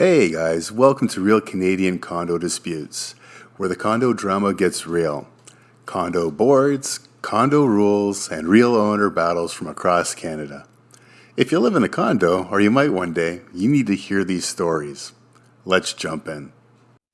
Hey guys, welcome to Real Canadian Condo Disputes, where the condo drama gets real. Condo boards, condo rules, and real owner battles from across Canada. If you live in a condo, or you might one day, you need to hear these stories. Let's jump in.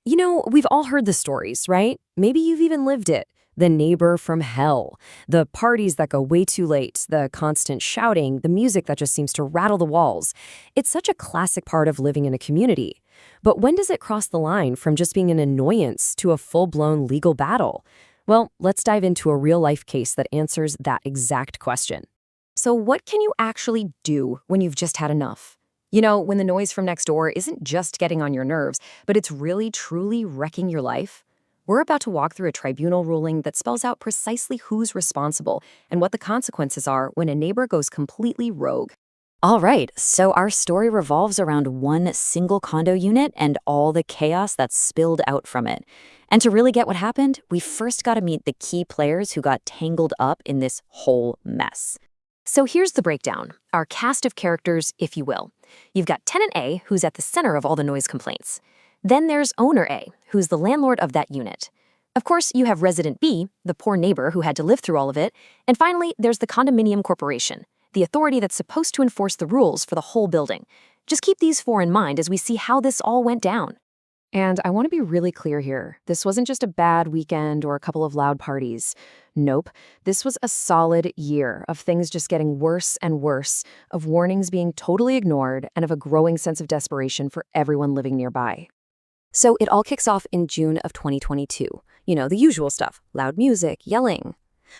You know, we've all heard the stories, right? Maybe you've even lived it. The neighbor from hell, the parties that go way too late, the constant shouting, the music that just seems to rattle the walls. It's such a classic part of living in a community. But when does it cross the line from just being an annoyance to a full-blown legal battle? Well, let's dive into a real-life case that answers that exact question. So what can you actually do when you've just had enough? You know, when the noise from next door isn't just getting on your nerves, but it's really, truly wrecking your life? We're about to walk through a tribunal ruling that spells out precisely who's responsible and what the consequences are when a neighbor goes completely rogue. All right, so our story revolves around one single condo unit and all the chaos that spilled out from it. And to really get what happened, we first got to meet the key players who got tangled up in this whole mess. So here's the breakdown, our cast of characters, if you will. You've got tenant A, who's at the center of all the noise complaints. Then there's owner A, who's the landlord of that unit. Of course, you have resident B, the poor neighbor who had to live through all of it. And finally, there's the condominium corporation, the authority that's supposed to enforce the rules for the whole building. Just keep these four in mind as we see how this all went down. And I want to be really clear here. This wasn't just a bad weekend or a couple of loud parties. Nope. This was a solid year of things just getting worse and worse, of warnings being totally ignored, and of a growing sense of desperation for everyone living nearby. So it all kicks off in June of 2022. You know, the usual stuff, loud music, yelling.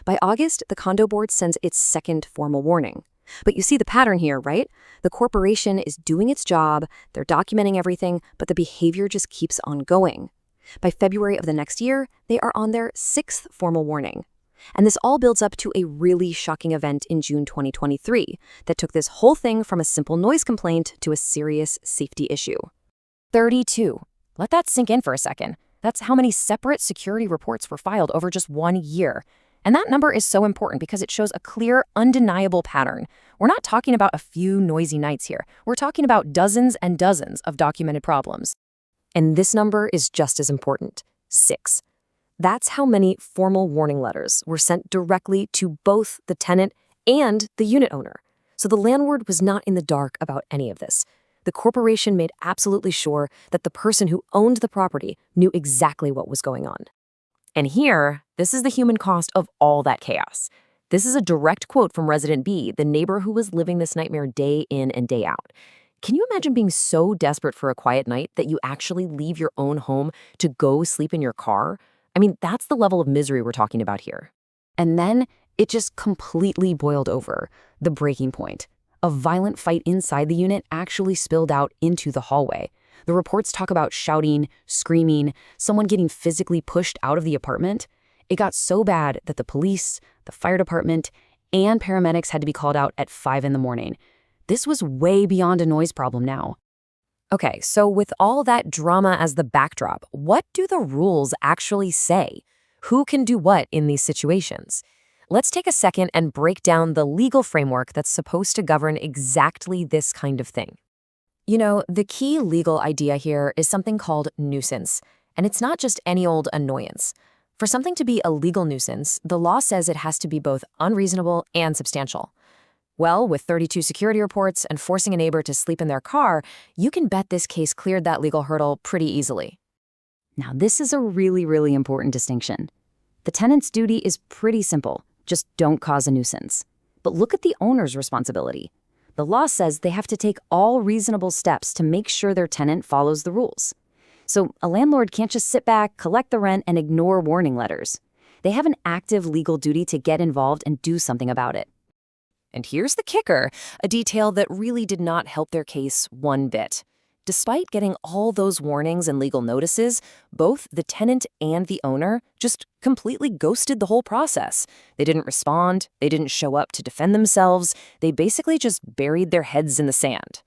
By August, the condo board sends its second formal warning. But you see the pattern here, right? The corporation is doing its job, they're documenting everything, but the behavior just keeps on going. By February of the next year, they are on their sixth formal warning. And this all builds up to a really shocking event in June 2023 that took this whole thing from a simple noise complaint to a serious safety issue. 32. Let that sink in for a second. That's how many separate security reports were filed over just 1 year. And that number is so important because it shows a clear, undeniable pattern. We're not talking about a few noisy nights here. We're talking about dozens and dozens of documented problems. And this number is just as important, 6. That's how many formal warning letters were sent directly to both the tenant and the unit owner. So the landlord was not in the dark about any of this. The corporation made absolutely sure that the person who owned the property knew exactly what was going on. And here, this is the human cost of all that chaos. This is a direct quote from resident B, the neighbor who was living this nightmare day in and day out. Can you imagine being so desperate for a quiet night that you actually leave your own home to go sleep in your car? I mean, that's the level of misery we're talking about here. And then it just completely boiled over, the breaking point. A violent fight inside the unit actually spilled out into the hallway. The reports talk about shouting, screaming, someone getting physically pushed out of the apartment. It got so bad that the police, the fire department, and paramedics had to be called out at 5 in the morning. This was way beyond a noise problem now. Okay, so with all that drama as the backdrop, what do the rules actually say? Who can do what in these situations? Let's take a second and break down the legal framework that's supposed to govern exactly this kind of thing. You know, the key legal idea here is something called nuisance, and it's not just any old annoyance. For something to be a legal nuisance, the law says it has to be both unreasonable and substantial. Well, with 32 security reports and forcing a neighbor to sleep in their car, you can bet this case cleared that legal hurdle pretty easily. Now, this is a really, really important distinction. The tenant's duty is pretty simple. Just don't cause a nuisance. But look at the owner's responsibility. The law says they have to take all reasonable steps to make sure their tenant follows the rules. So a landlord can't just sit back, collect the rent, and ignore warning letters. They have an active legal duty to get involved and do something about it. And here's the kicker, a detail that really did not help their case one bit. Despite getting all those warnings and legal notices, both the tenant and the owner just completely ghosted the whole process. They didn't respond, they didn't show up to defend themselves, they basically just buried their heads in the sand.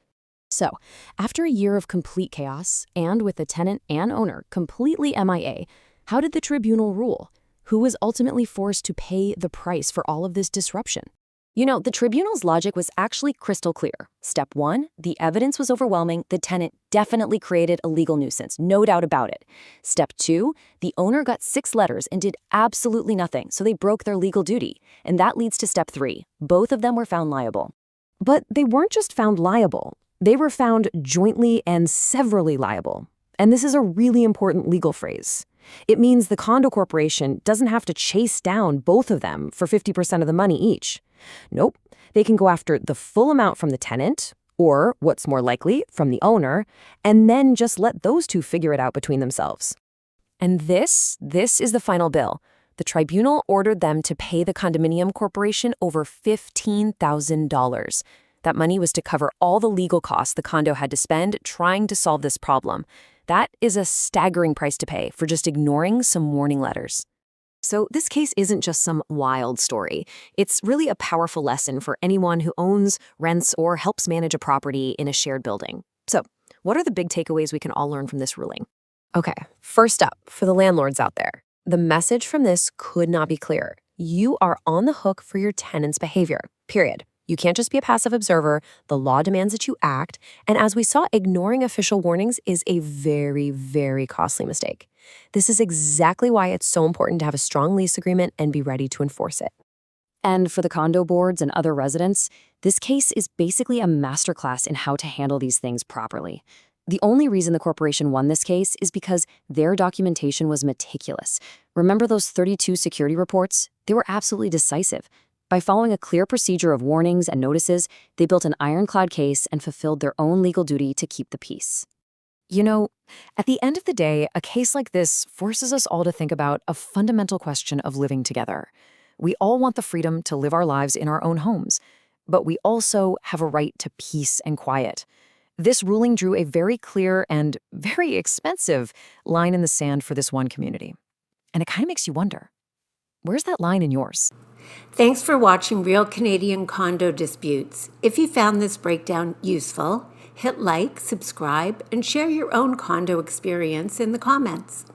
So, after a year of complete chaos, and with the tenant and owner completely MIA, how did the tribunal rule? Who was ultimately forced to pay the price for all of this disruption? The tribunal's logic was actually crystal clear. Step 1, the evidence was overwhelming. The tenant definitely created a legal nuisance, no doubt about it. Step 2, the owner got 6 letters and did absolutely nothing, so they broke their legal duty. And that leads to step 3. Both of them were found liable. But they weren't just found liable. They were found jointly and severally liable. And this is a really important legal phrase. It means the condo corporation doesn't have to chase down both of them for 50% of the money each. Nope, they can go after the full amount from the tenant, or what's more likely, from the owner, and then just let those two figure it out between themselves. And this is the final bill. The tribunal ordered them to pay the condominium corporation over $15,000. That money was to cover all the legal costs the condo had to spend trying to solve this problem. That is a staggering price to pay for just ignoring some warning letters. So this case isn't just some wild story. It's really a powerful lesson for anyone who owns, rents, or helps manage a property in a shared building. So what are the big takeaways we can all learn from this ruling? Okay, first up, for the landlords out there, the message from this could not be clearer. You are on the hook for your tenant's behavior, period. You can't just be a passive observer. The law demands that you act. And as we saw, ignoring official warnings is a very, very costly mistake. This is exactly why it's so important to have a strong lease agreement and be ready to enforce it. And for the condo boards and other residents, this case is basically a masterclass in how to handle these things properly. The only reason the corporation won this case is because their documentation was meticulous. Remember those 32 security reports? They were absolutely decisive. By following a clear procedure of warnings and notices, they built an ironclad case and fulfilled their own legal duty to keep the peace. At the end of the day, a case like this forces us all to think about a fundamental question of living together. We all want the freedom to live our lives in our own homes, but we also have a right to peace and quiet. This ruling drew a very clear and very expensive line in the sand for this one community. And it kind of makes you wonder, where's that line in yours? Thanks for watching Real Canadian Condo Disputes. If you found this breakdown useful, hit like, subscribe, and share your own condo experience in the comments.